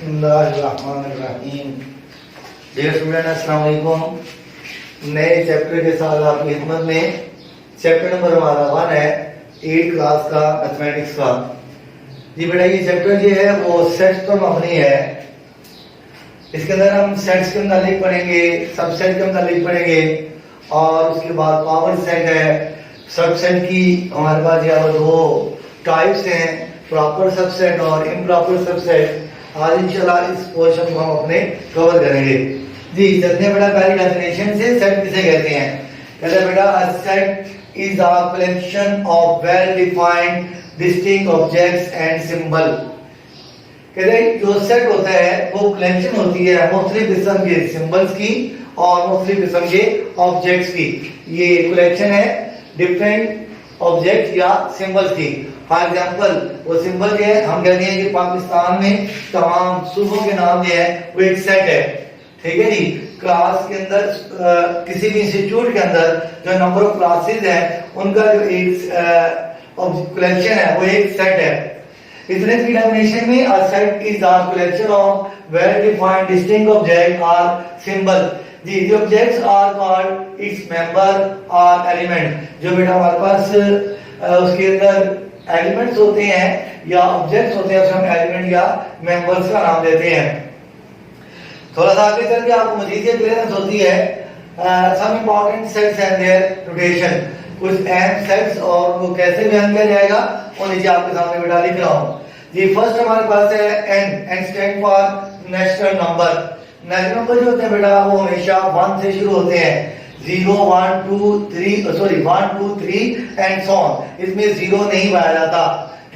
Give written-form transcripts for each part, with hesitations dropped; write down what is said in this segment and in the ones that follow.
बिस्मिल्लाहिर्रहमानिर्रहीम। Dear student, अस्सलाम वालेकुम। नए चैप्टर के साथ आपकी खिदमत में। चैप्टर नंबर हमारा 1 है 8 क्लास का मैथमेटिक्स का। जी बेटा, ये चैप्टर जो है वो सेट्स पर मबनी है। इसके अंदर हम सेट्स के मुतालिक पढ़ेंगे, सबसेट के मुतालिक पढ़ेंगे और उसके बाद पावर सेट है। सबसेट की हमारे पास यहाँ दो टाइप्स हैं, प्रॉपर सबसेट और इम्प्रॉपर सबसेट। आज इंशाल्लाह इस पोर्शन को हम अपने कवर करेंगे। जी चलते हैं बेटा पहली डेफिनेशन से। सेट किसे कहते हैं? कहते हैं बेटा अ set is a collection of well defined distinct objects and symbol. कहते हैं जो सेट होता है वो कलेक्शन होती है मुख्तलिफ किस्म के सिंबल्स की और मुख्तलिफ किस्म के ऑब्जेक्ट्स की। ये कलेक्शन है डिफरेंट ऑब्जेक्ट या सिंबल्स की। फॉर एग्जाम्पल वो सिंबल जो है हम कहते हैं कि पाकिस्तान में तमाम सूबों के नाम जो है वो एक सेट है। ठीक है जी। क्लास के अंदर किसी भी इंस्टीट्यूट के अंदर जो नंबर ऑफ क्लासेस है उनका जो एक कलेक्शन है वो एक सेट है। इसलिए की डेफिनेशन में a set is the collection of well defined distinct object और सिंबल। जी the objects are called its member और एलिमेंट। जो बेटा हमारे पास उसके अंदर एलिमेंट्स होते हैं या ऑब्जेक्ट्स होते हैं उसे हम एलिमेंट या मेंबर्स का नाम देते हैं। थोड़ा सा आगे चल के आपको मजीद क्लियरेंस होती है। Some important sets and their notation. कुछ अहम सेट्स और वो कैसे बयान किया जाएगा वो नीचे आपके सामने बेटा लिख रहा हूं। जी फर्स्ट हमारे पास है N stand for natural number. Natural number जो होते हैं बेटा वो हमेशा 1 से शुरू होते हैं। 0 1 2 3 1 2 3 एंड सो ऑन। इसमें 0 नहीं पाया जाता।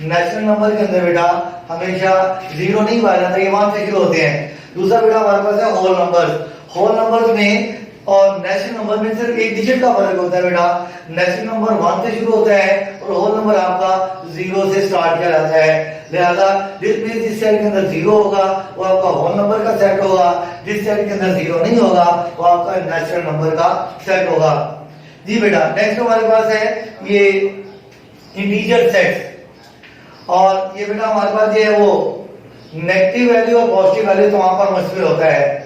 नेचुरल नंबर के अंदर बेटा हमेशा 0 नहीं पाया जाता, ये 1 से शुरू होते हैं। दूसरा बेटा हमारे पास है होल नंबर्स। होल नंबर्स में और नेचुरल नंबर में सिर्फ एक डिजिट का फर्क होता है बेटा। नेचुरल नंबर 1 से शुरू होता है और होल नंबर आपका 0 से स्टार्ट किया जाता है। लिहाजा जिस सेट के अंदर 0 होगा वो आपका होल नंबर का सेट होगा, जिस सेट के अंदर 0 नहीं होगा वो आपका नेचुरल नंबर का सेट होगा। जी बेटा नेक्स्ट हमारे पास है ये इंटीजर सेट्स। और ये बेटा हमारे पास जो है वो नेगेटिव वैल्यू और पॉजिटिव वैल्यू तो वहां पर मुश्किल होता है।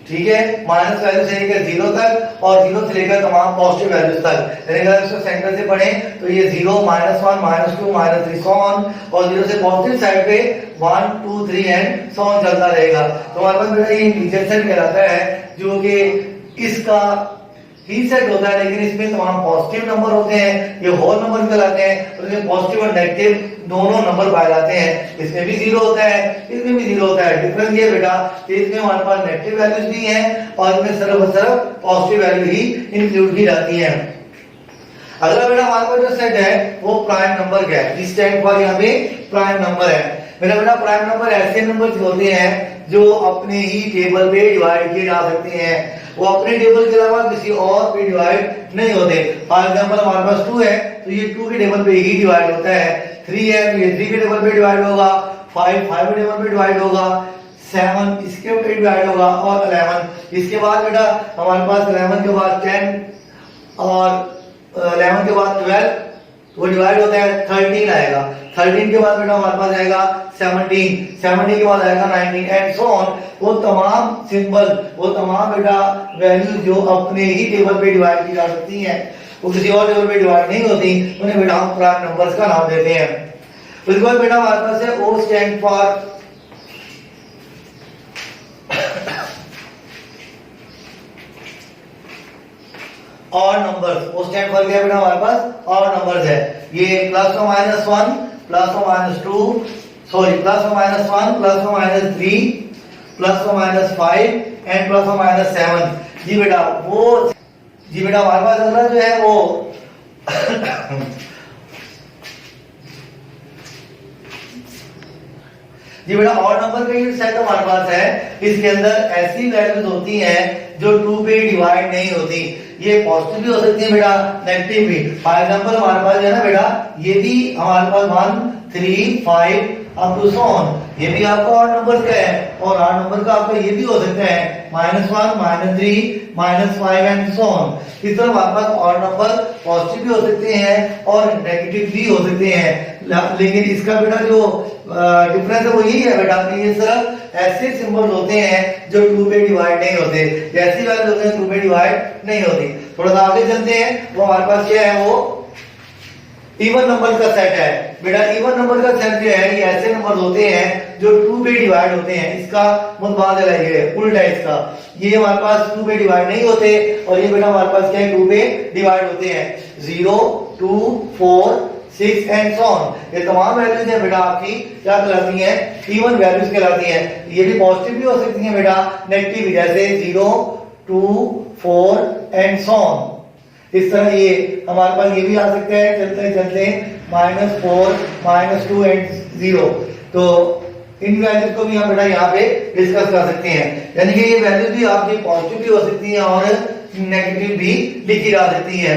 ठीक है, माइनस वैल्यू से लेकर 0 तक और 0 से लेकर तमाम पॉजिटिव वैल्यूज तक। यानी अगर इसको सेंटर से पढ़ें तो ये 0 -1 -2 -3 सो ऑन और 0 से पॉजिटिव साइड पे 1 2 3 एंड सो ऑन चलता रहेगा। तो हमारे पास बेटा ये इंटीजर सेट कहलाता है जो कि इसका ही सेट होता है, लेकिन इसमें तमाम पॉजिटिव नंबर होते हैं। ये होल नंबर कहलाते हैं और इसमें पॉजिटिव और नेगेटिव दोनों नंबर पाए जाते हैं। इसमें भी 0 होता है, इसमें भी 0 होता है। डिफरेंस ये बेटा कि इसमें हमारे पास नेगेटिव वैल्यूज भी हैं और इसमें सिर्फ और सिर्फ पॉजिटिव वैल्यू ही इंक्लूड की जाती है। अगला बेटा हमारे पास जो सेट है वो प्राइम नंबर का है। इस टाइम पर यहाँ पे प्राइम नंबर है। मेरा बेटा प्राइम नंबर ऐसे नंबर होते हैं जो अपने ही टेबल पे डिवाइड किए जा सकते हैं। वो अपने टेबल के अलावा किसी और पे डिवाइड नहीं होते। फॉर एग्जांपल हमारे पास 2 है तो ये 2 के टेबल पे ही डिवाइड होता है। 3 है तो ये 3 के टेबल पे डिवाइड होगा। 5 के टेबल पे डिवाइड होगा। 7 इसके ऊपर डिवाइड होगा और 11 इसके बाद बेटा हमारे पास 11 के बाद 10 और 11 के बाद 12 वो डिवाइड होता है। 13 आएगा। 13 के बाद बेटा हमारे पास आएगा 17 के बाद आएगा 19 एंड सो ऑन। वो तमाम सिंबल, वो तमाम बेटा वैल्यू जो अपने ही टेबल पे डिवाइड की जा सकती हैं, वो किसी और टेबल पे डिवाइड नहीं होती, उन्हें बेटा हम प्राइम नंबर्स का नाम देते हैं। उसके बाद बेटा हमारे पास है O stand for odd numbers. O stand for क्या बेटा हमारे पास ऑड नंबर्स है। ये +1 +1 +2 +1 +3 +5 एंड +7। जी बेटा हमारे पास अगला जो है वो जी बेटा ऑड नंबर का ये सेट हमारे पास है। इसके अंदर ऐसी वैल्यूज होती हैं जो 2 पे डिवाइड नहीं होती। ये पॉजिटिव भी हो सकती है बेटा, नेगेटिव भी। फॉर एग्जांपल हमारे पास है ना बेटा ये भी हमारे पास 1 3 5 अप टू सो ऑन। ये भी आपका ऑड नंबर का है और ऑड नंबर का आपका ये भी हो सकता है -1, -3, -5 एंड सो ऑन। इस तरह हमारे पास ऑड नंबर पॉजिटिव भी हो सकते हैं और नेगेटिव भी हो सकते हैं। लेकिन इसका बेटा जो डिफरेंस है वो यही है बेटा कि ये सिर्फ ऐसे सिंबल्स होते हैं जो 2 पे डिवाइड नहीं होते, ऐसी वैल्यूज होते हैं 2 पे डिवाइड नहीं होती। थोड़ा सा आगे चलते हैं, वो हमारे पास क्या है, वो इवन नंबर का सेट है बेटा। इवन नंबर का सेट जो है ये ऐसे नंबर होते हैं जो 2 पे डिवाइड होते हैं। इसका मुतबादला ये उल्टा है इसका, ये हमारे पास 2 पे डिवाइड नहीं होते और ये बेटा हमारे पास क्या है 2 पे डिवाइड होते हैं। 0, 2, 4, 6 एंड सो ऑन। ये तमाम वैल्यूज हैं बेटा आपकी क्या कहलाती हैं, इवन वैल्यूज कहलाती हैं। ये भी पॉजिटिव भी हो सकती हैं बेटा, नेगेटिव भी, जैसे 0, 2, 4 एंड सो ऑन। इस तरह ये हमारे पास ये भी आ सकते हैं चलते चलते -4, -2 एंड 0। तो इन वैल्यूज को भी हम बेटा यहाँ पे डिस्कस कर सकते हैं। यानी कि ये वैल्यूज भी आपकी पॉजिटिव भी हो सकती हैं और नेगेटिव भी लिखी जा सकती है।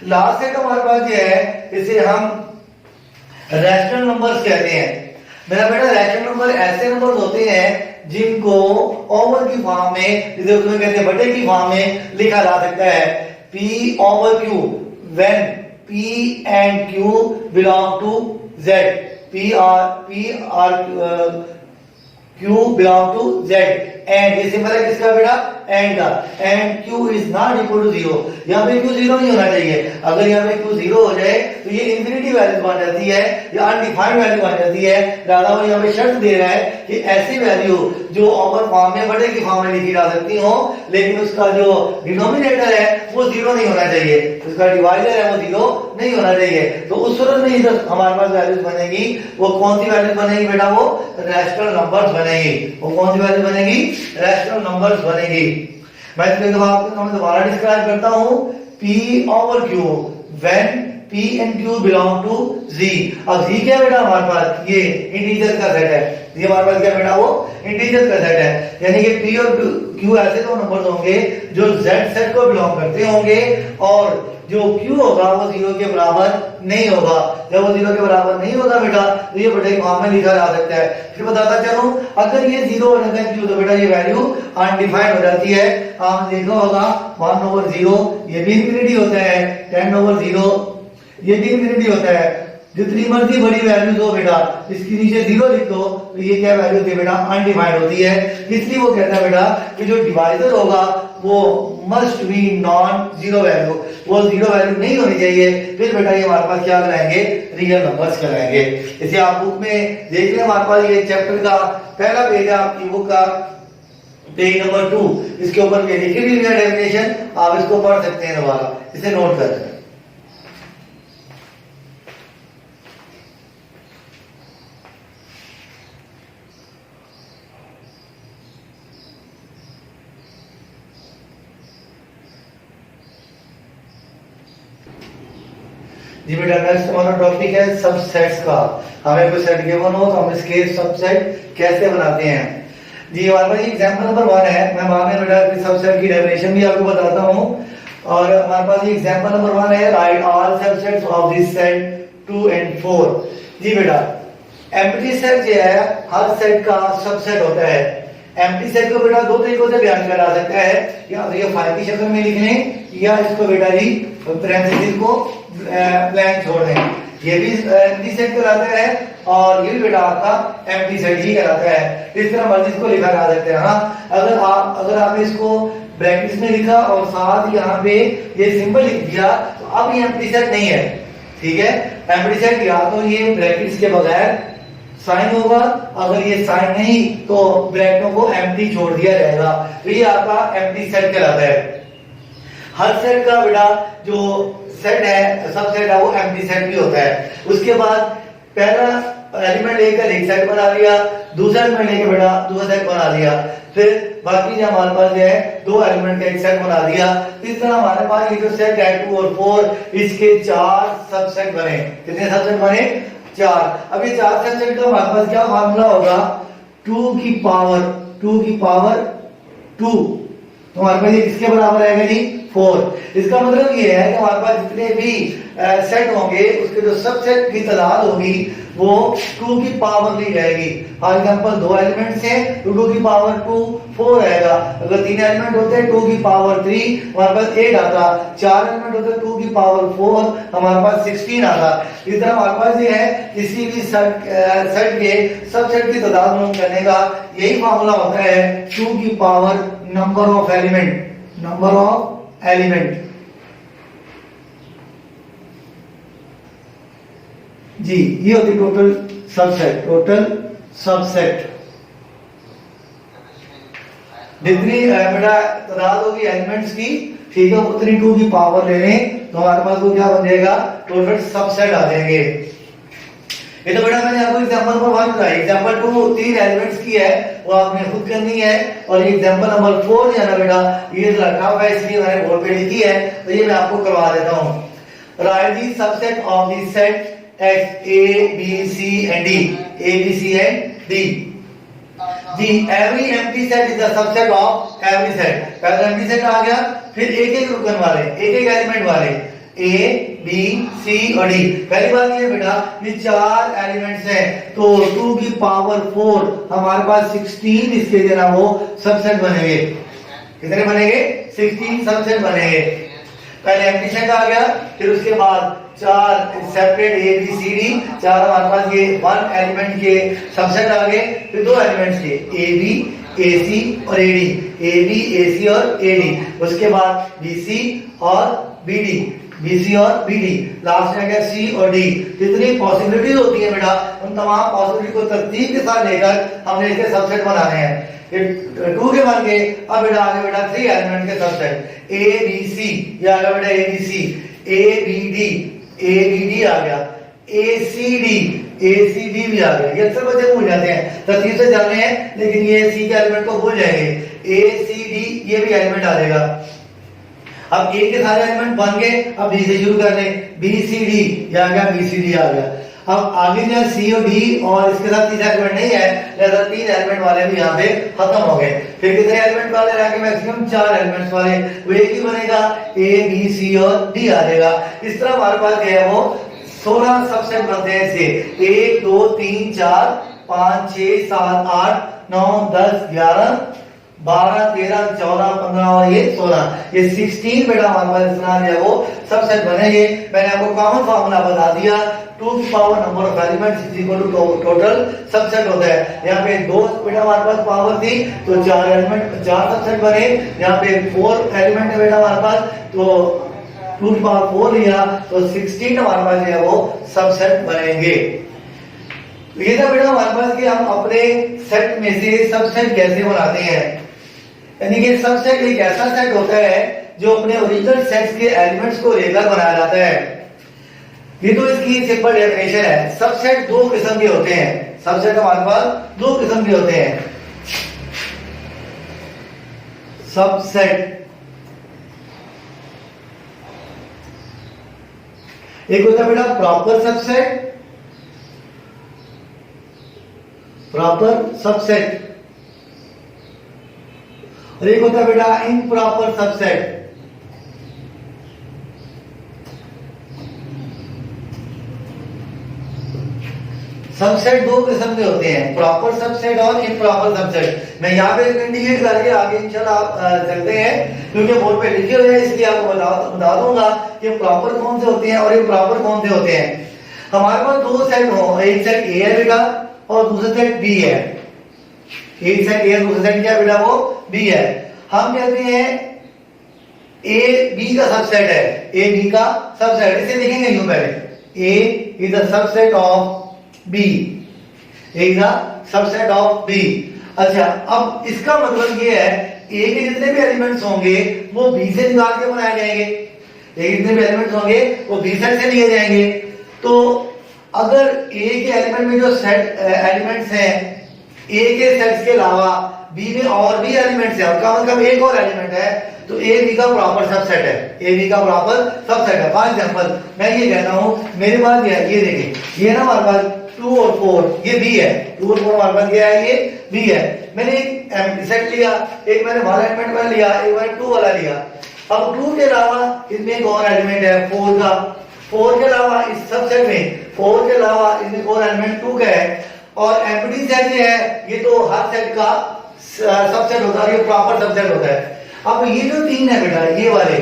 लास्ट सेट हमारे पास जो है इसे हम रैशनल नंबर्स कहते हैं। मेरा बेटा रैशनल नंबर ऐसे नंबर्स होते हैं जिनको ओवर की फॉर्म में, जिसे उसमें कहते हैं बटे की फॉर्म में लिखा जा सकता है। P over Q when P and Q belong to Z, Q belong to Z and ये सिंबल है किसका बेटा, एंड का, and Q is not equal to 0। यहाँ पे Q 0 नहीं होना चाहिए। अगर यहाँ पे Q 0 हो जाए तो ये इंफिनिटी वैल्यू बन जाती है या अनडिफाइंड वैल्यू बन जाती है। ज्यादा वो यहाँ पे शर्त दे रहा है कि ऐसी वैल्यू जो ओवर फॉर्म में बड़े की फॉर्म में लिखी जा सकती हो, लेकिन उसका जो डिनोमिनेटर है वो 0 नहीं होना चाहिए, उसका डिवाइडर है वो 0 नहीं होना चाहिए। तो उस सूरत में जो हमारे पास वैल्यूज बनेगी वो कौन सी वैल्यूज बनेगी बेटा, वो रैशनल नंबर्स बनेगी। वो कौन सी वैल्यू बनेगी, रैशनल नंबर्स बनेगी। मैं दोबारा डिस्क्राइब करता हूं। P over Q when P and Q belong to Z। अब Z क्या बेटा हमारे पास, ये इंटीजर का सेट है। ये हमारे पास क्या बेटा, वो इंटीजर का सेट है। यानी कि P और Q ऐसे दो नंबर्स होंगे जो Z सेट को बिलोंग करते होंगे और जो Q होगा वो 0 के बराबर नहीं होगा। जब वो 0 के बराबर नहीं होगा बेटा तो ये बड़े फॉर्म में लिखा जा सकता है। फिर बताता चलूं, अगर ये 0 हो जाता है Q तो बेटा ये वैल्यू अनडिफाइंड हो जाती है। आपने देखा होगा 1 over 0 ये भी इंफिनिटी होता है, 10 over 0 ये भी इंफिनिटी होता है। जितनी मर्जी बड़ी वैल्यूज हो बेटा इसके नीचे 0 लिख दो तो ये क्या वैल्यू होती है बेटा, अनडिफाइंड होती है। इसलिए वो कहता है बेटा कि जो डिवाइजर होगा वो must be non zero value, वो 0 वैल्यू नहीं होनी चाहिए। फिर बेटा ये हमारे पास क्या कराएंगे, रियल नंबर्स कराएंगे। इसे आप बुक में देख लें, हमारे पास ये चैप्टर का पहला पेज है आपकी बुक का, पेज नंबर 2। इसके ऊपर लिखी हुई है डेफिनेशन, आप इसको पढ़ सकते हैं दोबारा, इसे नोट कर लें। जी बेटा नेक्स्ट हमारा टॉपिक है सबसेट्स का। हमें कोई सेट गिवन हो तो हम इसके सबसेट कैसे बनाते हैं। जी हमारे पास एग्जांपल नंबर 1 है। मैं बाद में बेटा सबसेट की डेफिनेशन भी आपको बताता हूं। और हमारे पास एग्जांपल नंबर 1 है, right all subsets of this set 2 and 4। जी बेटा एम्प्टी सेट जो है हर सेट का सबसेट होता है। एम्प्टी सेट को बेटा दो तरीकों से बयान किया जा सकता है, या तो ये फाइल की शक्ल में लिख लें या इसको बेटा जी पैरेंथेसिस को ब्लैंक छोड़ दें। ये भी एम्प्टी सेट कहलाता है और ये भी बेटा आपका एम्प्टी सेट ही कहलाता है। इस तरह मर्जी इसको लिखा जा सकता है। हाँ, अगर आपने इसको ब्रैकेट्स में लिखा और साथ यहाँ पे ये सिंबल लिख दिया तो अब ये एम्प्टी सेट नहीं है। ठीक है, एम्प्टी सेट या तो ये ब्रैकेट्स के बगैर साइन होगा, अगर ये साइन नहीं तो ब्रैकेटों को एम्प्टी छोड़ दिया जाएगा। तो ये आपका एम्प्टी सेट कहलाता है। हर सेट का बेटा जो सेट है, सब सेट है, वो एम्प्टी सेट भी होता है। उसके बाद पहला एलिमेंट लेकर एक सेट बना लिया, दूसरा एलिमेंट लेकर बेटा दूसरा सेट बना लिया, फिर बाकी जो हमारे पास जो है दो एलिमेंट का एक सेट बना दिया। इस तरह हमारे पास ये जो सेट है 2 और 4 इसके 4 सबसेट बने। कितने सबसेट बने? 4। अब ये 4 सबसेट का हमारे पास क्या फार्मूला होगा, 2 की पावर 2 तो हमारे पास ये किसके बराबर आएगा जी, 4। इसका मतलब ये है कि हमारे पास जितने भी सेट होंगे उसके जो सबसेट की तादाद होगी वो 2 की पावर ली जाएगी। फॉर एग्जांपल 2 एलिमेंट्स हैं तो 2 की पावर 2 4 आएगा। अगर 3 एलिमेंट होते हैं 2 की पावर 3 हमारे पास 8 आता। 4 एलिमेंट होते हैं 2 की पावर 4 हमारे पास 16 आता। इस तरह हमारे पास ये है किसी भी सेट के सबसेट की तादाद मालूम करने का यही फार्मूला होता है 2 की power number of element G. ये होती टोटल सबसेट जितनी बेटा तादाद होगी एलिमेंट्स की, ठीक है, उतनी 2 की पावर ले लें तो हमारे पास वो क्या बन जाएगा, टोटल सबसेट आ जाएंगे। ये तो बेटा मैंने आपको एग्जांपल नंबर 1 बताया। एग्जांपल 2 3 एलिमेंट्स की है, वो आपने खुद करनी है। और ये एग्जांपल नंबर 4 है ना बेटा, ये जरा टफ है इसलिए मैंने बोर्ड पे लिखी है, तो ये मैं आपको करवा देता हूं। Right the subset of the set X A B C and D, A B C and D. The every empty set is the subset of every set. पहला empty set आ गया, फिर एक रुकन वाले, एक एलिमेंट वाले A, B, C और D। पहली बात ये बेटा, ये 4 एलिमेंट्स हैं तो 2 की पावर 4 हमारे पास 16 इसके जो ना वो सबसेट बनेंगे। कितने बनेंगे? 16 सबसेट बनेंगे। पहले एम्प्टी सेट आ गया, फिर उसके बाद 4 separate A B C D, 4 हमारे पास ये 1 एलिमेंट के सबसेट आ गए, फिर 2 एलिमेंट्स के ए बी ए सी और ए डी, ए बी ए सी और ए डी, उसके बाद बी सी और बी डी, बी सी और बी डी, लास्ट में क्या सी और डी। जितनी पॉसिबिलिटीज होती है बेटा उन तमाम पॉसिबिलिटी को तरतीब के साथ लेकर हमने इसके सबसेट बनाने हैं। 2 के बन गए, अब बेटा आगे बेटा 3 एलिमेंट के सबसेट ए बी सी, ये आ गया बेटा A B C, A B D आ गया, ए सी डी भी आ गया। ये अक्सर बच्चे भूल जाते हैं, तरतीब से चल रहे हैं लेकिन ये सी के एलिमेंट को भूल जाएंगे। ए सी डी ये भी एलिमेंट आ जाएगा। अब ए के सारे एलिमेंट बन गए, अब बी से शुरू कर लें, बी सी डी, ये आ गया बी सी डी आ गया। अब आगे जो सी और डी और इसके साथ 3 एलिमेंट नहीं है, लिहाजा 3 एलिमेंट वाले भी यहाँ पे खत्म हो गए। फिर कितने एलिमेंट वाले रह गए? मैक्सिमम 4 एलिमेंट्स वाले, वो एक ही बनेगा, ए बी सी और डी आ जाएगा। इस तरह हमारे पास जो है वो 16 सबसेट बनते हैं ऐसे 1 2 3 4 5 6 7 8 9 10 11 12 13 14 15 और ये 16, ये 16 बेटा हमारे पास इतना जो है वो सबसेट बनेंगे। मैंने आपको कॉमन फार्मूला बता दिया, 2 की power number of elements is equal to total subset होता है। यहाँ पे 2 बेटा हमारे पास पावर थी तो 4 एलिमेंट 4 सबसेट बने। यहाँ पे 4 एलिमेंट है बेटा हमारे पास तो 2 की पावर 4 लिया तो 16 हमारे पास जो है वो सबसेट बनेंगे। ये था बेटा हमारे पास कि हम अपने सेट में से सबसेट कैसे बनाते हैं। यानी कि सबसेट एक ऐसा सेट होता है जो अपने ओरिजिनल सेट्स के एलिमेंट्स को लेकर बनाया जाता है। ये तो इसकी सिंपल डेफिनेशन है। सबसेट 2 किस्म के होते हैं, सबसेट हमारे पास 2 किस्म के होते हैं। सबसेट एक होता है बेटा प्रॉपर सबसेट और एक होता है बेटा इम्प्रॉपर सबसेट। सबसेट 2 किस्म के होते हैं, प्रॉपर सबसेट और इम्प्रॉपर सबसेट। मैं यहाँ पे इंडिकेट करके आगे इंशाल्लाह आप चलते हैं, क्योंकि बोर्ड पे लिखे हुए हैं इसलिए आपको बता दूंगा कि प्रॉपर कौन से होते हैं और इम्प्रॉपर कौन से होते हैं। हमारे पास 2 सेट हो, एक सेट ए है बेटा और दूसरा सेट बी है। एक सेट ए दूसरा सेट क्या बेटा वो बी है। हम कहते हैं ए बी का सबसेट है, ए बी का सबसेट, इसे लिखेंगे यूं पहले, A is the subset of B, A the subset of B. अच्छा, अब इसका मतलब ये है ए के जितने भी एलिमेंट्स होंगे वो बी से निकाल के बनाए जाएंगे। ए के जितने भी एलिमेंट्स होंगे वो बी सेट से लिए जाएंगे। तो अगर ए के एलिमेंट में जो सेट एलिमेंट्स हैं, ए के सेट्स के अलावा बी में और भी एलिमेंट्स हैं, उनका मतलब एक और एलिमेंट है, तो ए बी का प्रॉपर सबसेट है, ए बी का प्रॉपर सबसेट है। फॉर एग्जांपल मैं ये कहता हूं मेरे पास ये देखिए, ये ना हमारे पास 2 और 4 ये बी है, 2 और 4 हमारे पास क्या है, ये बी है। मैंने एक सेट लिया, एक मैंने वाला एलिमेंट वाला लिया, एक मैंने 2 वाला लिया। अब 2 के अलावा इसमें एक और एलिमेंट है 4 का। 4 के अलावा इस सबसेट में 4 के अलावा इसमें और एलिमेंट 2 का है। और एम्प्टी सेट जो है ये तो हर सेट का सबसेट होता है, ये प्रॉपर सबसेट होता है। अब ये जो 3 है बेटा, ये वाले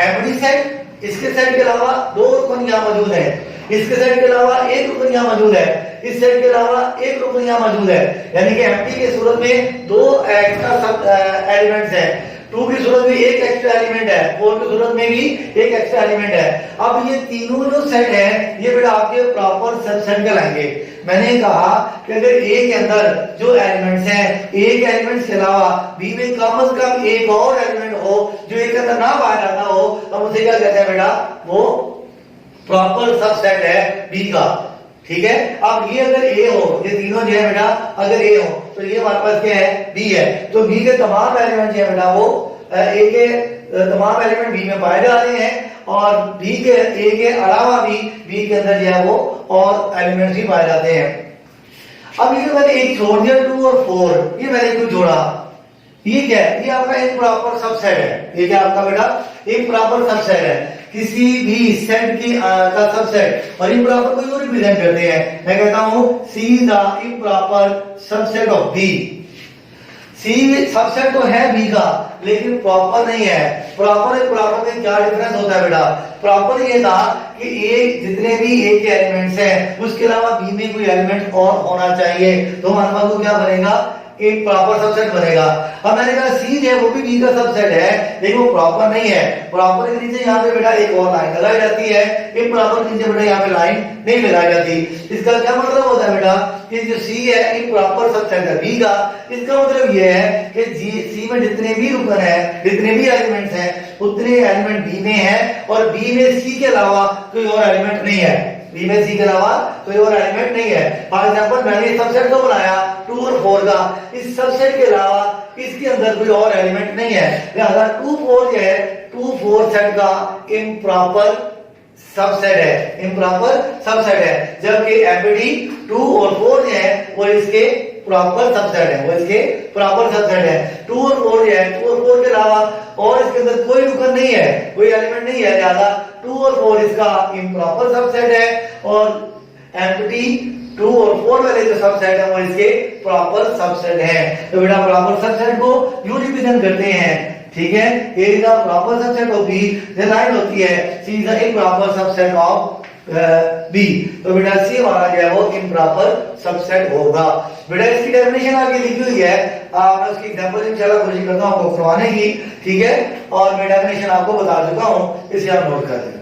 एम्प्टी सेट, इसके सेट के अलावा 2 रुकन यहां मौजूद है, इसके सेट के अलावा 1 रुकन यहां मौजूद है, इस सेट के अलावा 1 रुकन यहां मौजूद है। यानी कि एम्प्टी के सूरत में 2 एक्स्ट्रा सब एलिमेंट्स हैं, 2 की सूरत में 1 एक्स्ट्रा एलिमेंट है, 4 की सूरत में भी 1 एक्स्ट्रा एलिमेंट है। अब ये तीनों जो सेट है ये बेटा आपके प्रॉपर सबसेट कहलाएंगे। मैंने कहा कि अगर ए के अंदर जो एलिमेंट्स हैं, ए के एलिमेंट्स के अलावा बी में कम से कम एक और एलिमेंट हो जो ए के अंदर ना पाया जाता हो, तो उसे क्या कहते हैं बेटा, वो प्रॉपर सबसेट है बी का। ठीक है। अब ये अगर ए हो, ये तीनों जो है बेटा अगर ए हो तो ये हमारे पास क्या है, बी है। तो बी के तमाम एलिमेंट जो है बेटा वो ए के तमाम एलिमेंट बी में पाए जा रहे हैं, और बी के ए के अलावा भी बी के अंदर जो है वो और एलिमेंट्स भी पाए जाते हैं। अब ये मैंने एक छोड़ दिया 2 और 4, ये मैंने कुछ जोड़ा, ये क्या है, ये आपका एक प्रॉपर सबसेट है। ये क्या आपका बेटा एक प्रॉपर सबसेट है, किसी भी सेट की का सबसेट। और इम्प्रॉपर को यूं रिप्रेजेंट करते हैं, मैं कहता हूं C is the improper subset of B. C subset तो है बी का लेकिन प्रॉपर नहीं है। प्रॉपर में क्या डिफरेंस होता है बेटा, प्रॉपर ये था कि ए जितने भी ए के एलिमेंट्स हैं उसके अलावा बी में कोई एलिमेंट और होना चाहिए, तो हमारे पास को क्या बनेगा, एक प्रॉपर सबसेट बनेगा। अब मैंने कहा सी जो है वो भी बी का सबसेट है लेकिन वो प्रॉपर नहीं है। प्रॉपर के नीचे यहाँ पे बेटा एक और लाइन लगाई जाती है, इम्प्रॉपर के नीचे बेटा यहाँ पे लाइन नहीं लगाई जाती। इसका क्या मतलब होता है बेटा कि जो सी है इम्प्रॉपर सबसेट है बी का। इसका मतलब ये है कि सी में जितने भी रुकन है, जितने भी एलिमेंट्स हैं, उतने एलिमेंट बी में है, और बी में सी के अलावा कोई और एलिमेंट नहीं है। बी में सी के अलावा कोई और एलिमेंट नहीं है। फॉर एग्जांपल मैंने सबसेट को बनाया 2 और 4 का, इस सबसेट के अलावा इसके अंदर कोई और एलिमेंट नहीं है, लिहाजा 2 4 जो है 2 4 सेट का इम्प्रॉपर सबसेट है, इम्प्रॉपर सबसेट है। जबकि एम्प्टी 2 और 4 जो है वो इसके प्रॉपर सबसेट है, वो इसके प्रॉपर सबसेट है। 2 और 4 जो है 2 और 4 के अलावा और इसके अंदर कोई रुकन नहीं है, कोई एलिमेंट नहीं है, लिहाजा 2 और 4 इसका इम्प्रॉपर सबसेट है, और एम्प्टी 2 और 4 वाले जो सबसेट है वो इसके प्रॉपर सबसेट है। तो बेटा प्रॉपर सबसेट को यूं रिप्रेजेंट करते हैं, ठीक है, A is the proper subset of B, ये लाइन होती है C is the improper subset of B. तो बेटा सी हमारा जो है वो इम्प्रॉपर सबसेट होगा। बेटा इसकी डेफिनेशन आगे लिखी हुई है, मैं उसकी एग्जांपल इंशाल्लाह कोशिश करता हूं आपको करवाने की, ठीक है, और मैं डेफिनेशन आपको बता चुका हूं, इसे आप नोट कर लें।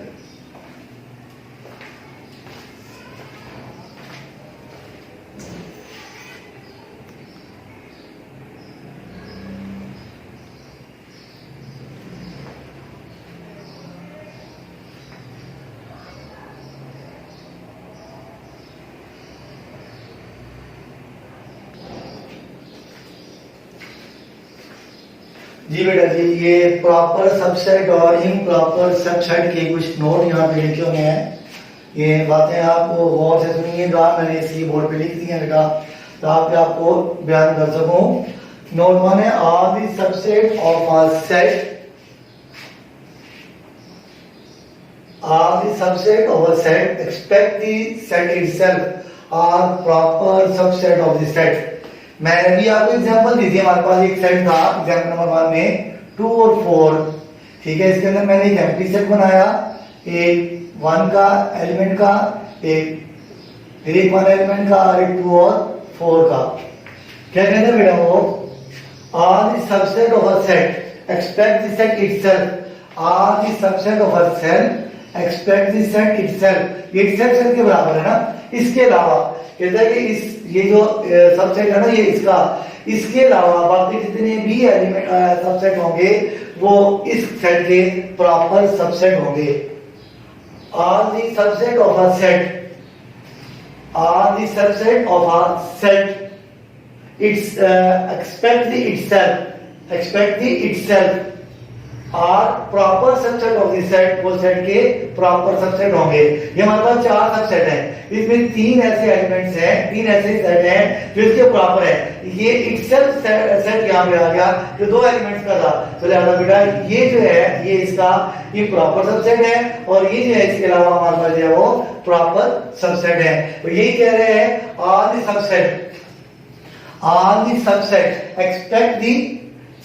जी बेटा जी, ये प्रॉपर सबसेट और इम्प्रॉपर सबसेट के कुछ नोट यहाँ पे लिखे हुए हैं। ये बातें आपको गौर से सुनिएगा, मैंने इसी बोर्ड पे लिख दी है बेटा ताकि आपको बयान कर सकूं। नोट 1 है, are the subset of a set, are the subset of a set expect the set itself are proper subset of the set. मैंने भी आपको एग्जांपल दी थी, हमारे पास एक सेट था एग्जांपल नंबर 1 में 2 और 4, ठीक है, इसके अंदर मैंने एक एम्प्टी सेट बनाया, एक 1 का एलिमेंट का, एक 1 एलिमेंट का, और एक 2 और 4 का। क्या कहते हैं बेटा वो, are the subset of a set expect the set itself, are the subset of a set expect the set itself. ये सेट के बराबर है ना। इसके अलावा कहता है कि इस ये जो सबसेट है ना, ये इसके अलावा बाकी जितने भी एलिमेंट सबसेट होंगे वो इस सेट के प्रॉपर सबसेट होंगे। Are the subset of a set, are the subset of a set it's expect the itself are proper subset of the set, वो सेट के प्रॉपर सबसेट होंगे। ये हमारे पास 4 सबसेट हैं, इसमें 3 ऐसे एलिमेंट्स हैं, 3 ऐसे सेट हैं जो इसके प्रॉपर है, ये इटसेल्फ सेट यहाँ पे आ गया जो दो एलिमेंट्स का था, तो लिहाजा बेटा ये जो है ये इसका इम्प्रॉपर सबसेट है और ये जो है इसके अलावा हमारे पास जो है वो प्रॉपर सबसेट है। तो यही कह रहे हैं all the subset expect the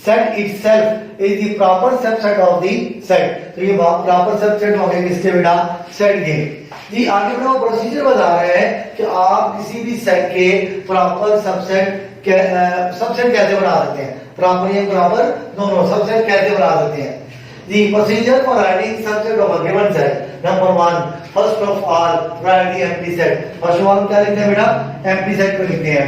set itself is the proper subset of the set. तो ये प्रॉपर सबसेट हो गए किसके बेटा, सेट के। जी आगे बढ़ो, प्रोसीजर बता रहे हैं कि आप किसी भी सेट के प्रॉपर सबसेट कैसे बना सकते हैं, प्रॉपर या प्रॉपर दोनों सबसेट कैसे बना सकते हैं। जी procedure for writing subset of a given set. Number 1, first of all write the empty set. First of all क्या लिखते हैं बेटा, एम्प्टी सेट को लिखते हैं।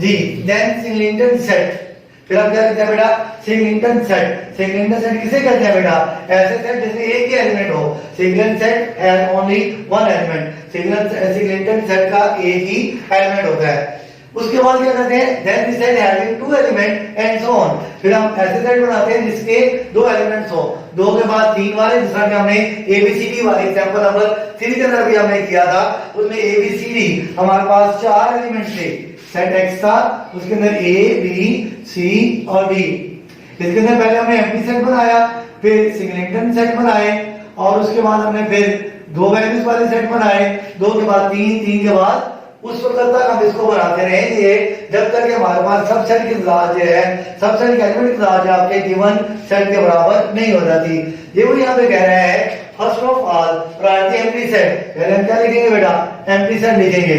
जी देन सिंगलिंगटन सेट, फिर हम क्या लिखते हैं बेटा, सिंगलिंगटन सेट। सिंगलिंगटन सेट किसे कहते हैं बेटा, ऐसे सेट जिसमें एक ही एलिमेंट हो। Singleton set has only one element. Singleton set का एक ही एलिमेंट होता है। उसके बाद क्या करते हैं, then the set having two element and so on. फिर हम ऐसे सेट बनाते हैं जिसके दो एलिमेंट्स हो, दो के बाद तीन वाले, जिस तरह हमने एबीसीडी वाले एग्जांपल नंबर 3 के अंदर भी हमने किया था, उसमें एबीसीडी हमारे पास 4 एलिमेंट्स थे सेट एक्स था, उसके अंदर ए बी सी और डी। इसके अंदर पहले हमने एम्प्टी सेट बनाया, फिर सिंगलिंगटन सेट बनाए और उसके बाद हमने फिर दो वैल्यूज वाले सेट बनाए, दो के बाद तीन, तीन के बाद उस वक्त तक हम इसको बनाते रहेंगे जब तक कि हमारे पास सबसेट की तादाद जो है, सबसेट के एलिमेंट की तादाद आपके गिवन सेट के बराबर नहीं हो जाती। ये वो यहाँ पे कह रहा है first of all write the empty set. पहले हम क्या लिखेंगे बेटा, एम्प्टी सेट लिखेंगे।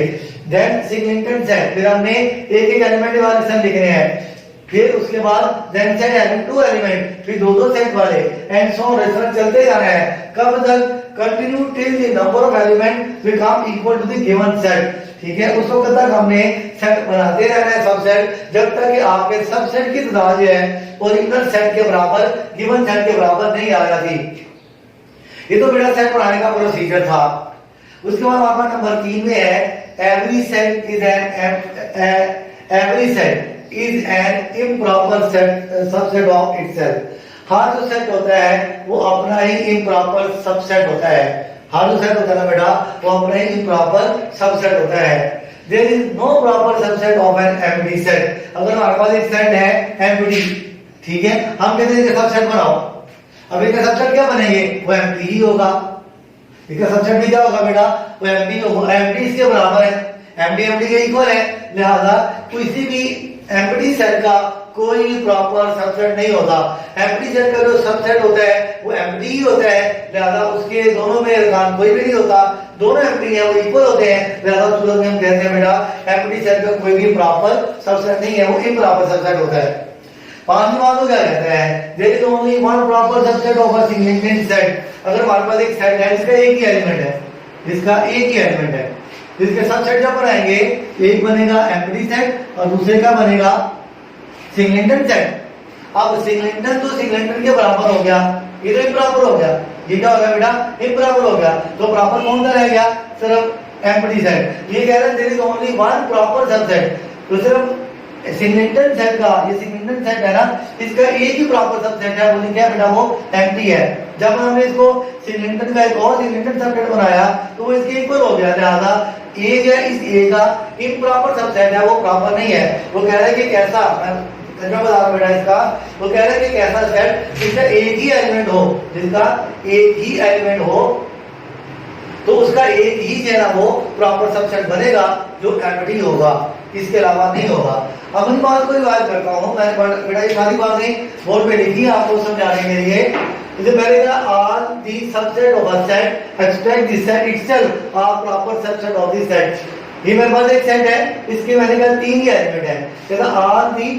देन सिंगलिंगटन सेट, फिर हमने एक एक एलिमेंट वाले सेट लिखने हैं। फिर उसके बाद then set having two element, फिर दो दो सेट वाले एंड सो ऑन, रेफरेंस चलते जा रहे हैं। कब तक, continue till the number of element become equal to the given set. ठीक है, उस वक्त तक हमने सेट बनाते रहना है सबसेट, जब तक कि आपके सबसेट की तादाद जो है ओरिजिनल सेट के बराबर, गिवन सेट के बराबर नहीं आ जाती। ये तो बेटा सेट बनाने का प्रोसीजर था। उसके बाद हमारा नंबर 3 में है every set is an improper subset of itself। हर जो सेट होता है वो अपना ही इम्प्रॉपर सबसेट होता है। हर जो सेट होता है ना बेटा वो अपना ही इम्प्रॉपर सबसेट होता है। There is no proper subset of an empty set. अगर हमारे पास एक सेट है एम्प्टी, ठीक है, हम कहते हैं कि सबसेट बनाओ, अब इसका सबसेट क्या बनेंगे, वो एम्प्टी ही होगा। इसका सबसेट भी क्या होगा बेटा, वो एम्प्टी होगा। एम्प्टी इसके बराबर है, एम्प्टी एम्प्टी के इक्वल है, लिहाजा किसी भी एम्प्टी सेट का कोई प्रॉपर सबसेट नहीं होता। एम्प्टी सेट का जो सबसेट होता है वो एम्प्टी ही होता है, लिहाजा उसके दोनों में अर्कान कोई भी नहीं होता, दोनों एम्प्टी हैं, वो इक्वल होते हैं, लिहाजा सूरत में हम कहते हैं बेटा एम्प्टी सेट का कोई भी प्रॉपर सबसेट नहीं है, वो इम्प्रॉपर सबसेट होता है। पांचवी बात को क्या कहते हैं, there is only one proper subset of a singleton set. अगर हमारे पास एक सेट है जिसका एक ही एलिमेंट है, जिसका एक ही एलिमेंट है, जिसके सबसेट जब बनाएंगे एक बनेगा एम्प्टी सेट और दूसरे का बनेगा सिंगलिंगटन सेट। अब सिंगलिंगटन तो सिंगलिंगटन के बराबर हो गया, ये तो इम्प्रॉपर हो गया, ये क्या हो गया बेटा, इम्प्रॉपर हो गया। तो प्रॉपर कौन सा रह गया, सिर्फ एम्प्टी सेट। ये कह रहे हैं there is only one proper subset, तो सिर्फ सिंगलिंगटन सेट का, ये सिंगलिंगटन सेट है ना, इसका एक ही प्रॉपर सबसेट है, वो क्या बेटा, वो एम्प्टी है। जब हमने इसको सिंगलिंगटन का एक और सिंगलिंगटन सबसेट बनाया तो वो इसके इक्वल हो गया, लिहाजा ए जो है इस ए का इम्प्रॉपर सबसेट है, वो प्रॉपर नहीं है। वो कह रहा है कि कैसा, मैं बता रहा हूं बेटा इसका, वो कह रहा है कि कैसा सेट जिसका एक ही एलिमेंट हो, जिसका एक ही एलिमेंट हो तो उसका एक ही जो है ना वो प्रॉपर सबसेट बनेगा जो एम्प्टी होगा, इसके अलावा नहीं होगा। अब इन बात को रिवाइज करता हूँ मैं बेटा, ये सारी बातें बोर्ड पे लिखी है आपको समझाने के लिए। इससे पहले का all the subset of a set expect the set itself are proper subset of the set. ये मेरे पास एक सेट है, इसके मैंने कहा 3 ही एलिमेंट है, कहता all the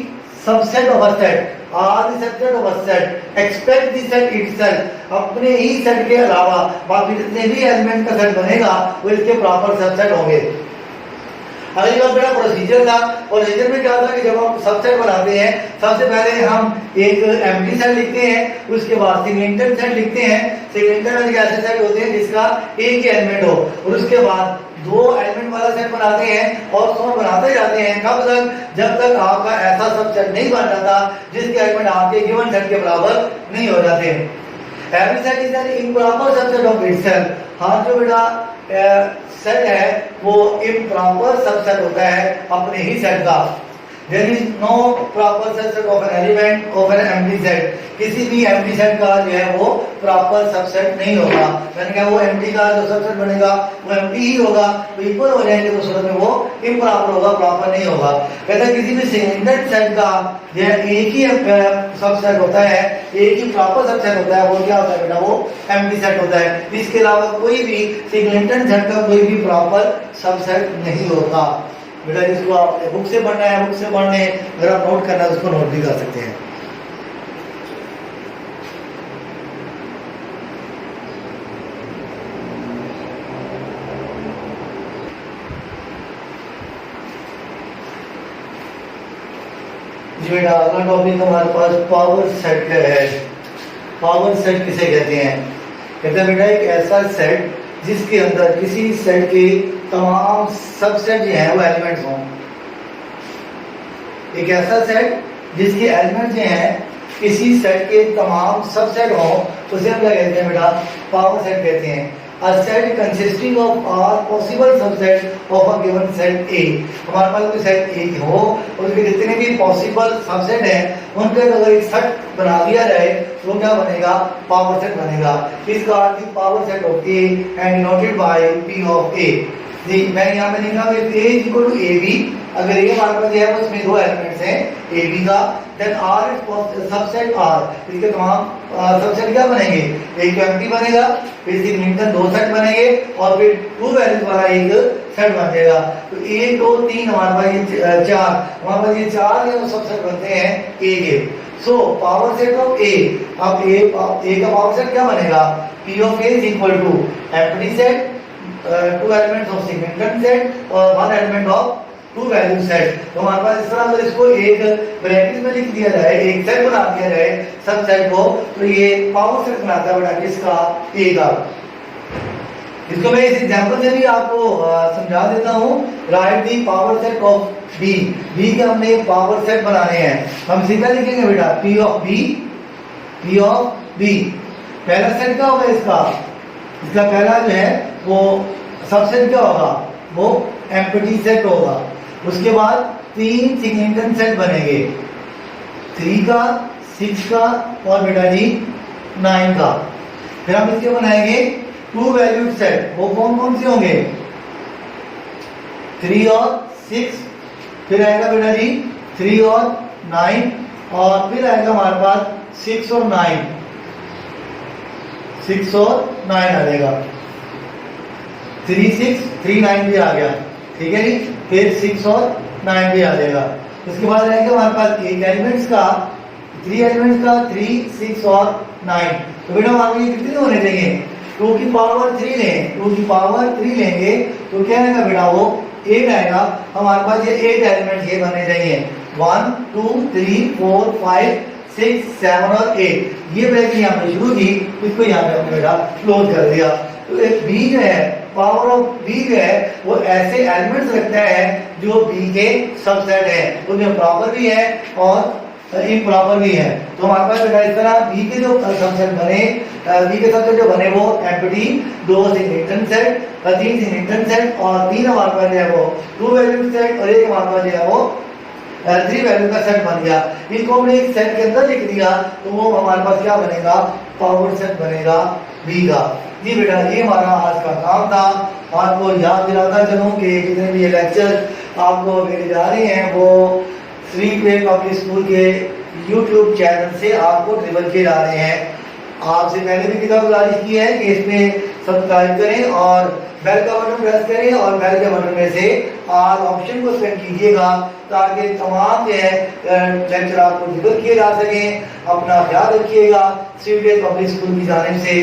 subset of a set, all the subset of a set expect the set itself, अपने ही सेट के अलावा बाकी जितने भी एलिमेंट का सेट बनेगा वो इसके प्रॉपर सबसेट होंगे। अगली बात बेटा प्रोसीजर था, और प्रोसीजर में क्या था कि जब हम सबसेट बनाते हैं सबसे पहले हम एक एम्प्टी सेट लिखते हैं, उसके बाद सिंगलिंगटन सेट लिखते हैं। सिंगलिंगटन में ऐसे सेट होते हैं जिसका एक ही एलिमेंट हो, और उसके बाद दो एलिमेंट वाला सेट बनाते हैं और सो बनाते जाते हैं। कब तक, जब तक आपका ऐसा सबसेट नहीं बन जाता जिसके एलिमेंट आपके गिवन सेट के बराबर नहीं हो जाते। Every set is an improper subset of itself. हाँ जो बेटा सेट है वो इम्प्रॉपर सबसेट होता है अपने ही सेट का। There is no proper subset of an element of an empty set. किसी भी एम्प्टी सेट का जो है वो प्रॉपर सबसेट नहीं होगा। मैंने कहा वो एम्प्टी का जो सबसेट बनेगा वो एम्प्टी ही होगा, तो इक्वल हो जाएंगे तो सूरत में वो इम्प्रॉपर होगा, प्रॉपर नहीं होगा। कहते हैं किसी भी सिंगलेटन सेट का जो है एक ही सबसेट होता है, एक ही प्रॉपर सबसेट होता है, वो क्या होता है बेटा, वो एम्प्टी सेट होता है। इसके अलावा कोई भी सिंगलेटन सेट का कोई भी प्रॉपर सबसेट नहीं होता। बेटा इसको आप बुक से पढ़ना है, बुक से पढ़ने अगर आप नोट करना है उसको नोट भी कर सकते हैं। जी बेटा अगला टॉपिक हमारे पास पावर सेट का है। पावर सेट किसे कहते हैं? कहते हैं बेटा एक ऐसा सेट जिसके अंदर किसी सेट के तमाम सबसेट जो है वो एलिमेंट्स हों। एक ऐसा सेट जिसके एलिमेंट जो हैं किसी सेट के तमाम सबसेट हों, उसे हम क्या कहते हैं बेटा? पावर सेट कहते हैं। A set consisting of all possible subsets of a given set A। हमारे पास कोई सेट A हो और उसके जितने भी पॉसिबल सबसेट हैं उनका अगर एक सेट बना दिया जाए तो क्या बनेगा? पावर सेट बनेगा। इसका अर्थ power set of A and denoted by P of A। जी मैं यहाँ पे लिखा हूँ A is equal to AB। अगर ये हमारे पास है उसमें दो एलिमेंट्स हैं AB का, then R is subset R। इसके तमाम सबसेट क्या बनेंगे? एक एम्प्टी बनेगा, फिर सिंगलेटन दो सेट बनेंगे और फिर टू वैल्यूज वाला एक सेट बन जाएगा। तो 1 2 3 हमारे पास ये चार, हमारे पास ये चार जो सबसेट बनते हैं A के। So power set of A, अब A का पावर सेट क्या बनेगा? P of A is equal to empty set, two elements of singleton set और one element of two value set. तो हमारे पास इस तरह अगर इसको एक ब्रैकेट में लिख दिया जाए, एक सेट बना दिया जाए सब सेट को, तो ये पावर सेट बनाता है बेटा किसका? A का। इसको मैं इस एग्जांपल से भी आपको समझा देता हूँ। Right the power set of B। B के हमने पावर सेट बनाने हैं, हम सीधा लिखेंगे बेटा P of B, P of B। पहला सेट क्या होगा इसका? इसका पहला जो है वो सबसेट क्या होगा? वो एम्प्टी सेट होगा। उसके बाद 3 सिंगलेटन सेट बनेंगे, 3 का, 6 का और बेटा जी 9 का। फिर हम इसके बनाएंगे 2 वैल्यूड सेट। वो कौन कौन से होंगे? 3 और 6। फिर आएगा बेटा जी 3 और 9 और फिर आएगा हमारे पास 6 और 9, 6 और 9 आ जाएगा। 3 6 3 9 भी आ गया, ठीक है जी। फिर 6 और 9 भी आ जाएगा। उसके बाद रहेगा हमारे पास एक एलिमेंट्स का, 3 एलिमेंट्स का 3 6 और 9। तो बेटा हमारे ये कितने होने चाहिए? 2 की पावर 3 लें, 2 की पावर 3 लेंगे तो क्या आएगा बेटा? वो 8 आएगा। हमारे पास ये 8 एलिमेंट्स ये बने चाहिए, 1 2 3 4 5 6 7 और 8। ये ब्रैकेट यहाँ पे शुरू की, इसको यहाँ पे हमने बेटा क्लोज कर दिया। तो एक B जो है, पावर ऑफ B जो है वो ऐसे एलिमेंट्स रखता है जो B के सबसेट है, उनमें प्रॉपर भी है और इम्प्रॉपर भी है। तो हमारे पास बेटा इस तरह B के जो सबसेट बने, B के सबसेट जो बने वो empty, 2 singleton set, 3 singleton set और 3 हमारे पास जो है वो 2 वैल्यू सेट और एक हमारे पास जो है वो 3 वैल्यू का सेट बन गया। इसको हमने एक सेट के अंदर लिख दिया तो वो हमारे पास क्या बनेगा? पावर सेट बनेगा B का। जी बेटा ये हमारा आज का काम था। आपको याद दिलाता चलूं कि जितने भी ये लेक्चर आपको मेरे जा रहे हैं वो श्री प्ले पब्लिक स्कूल के YouTube चैनल से आपको डिलीवर किए जा रहे हैं। आपसे पहले भी किताब गुजारिश की है कि इसमें सब्सक्राइब करें और बेल का बटन प्रेस करें और बेल के बटन में से ऑल ऑप्शन को सेलेक्ट कीजिएगा ताकि तमाम जो है लेक्चर आपको डिलीवर किए जा सकें। अपना ख्याल रखिएगा। श्री प्ले पब्लिक स्कूल की जानिब से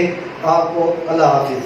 आपको अल्लाह हाफिज।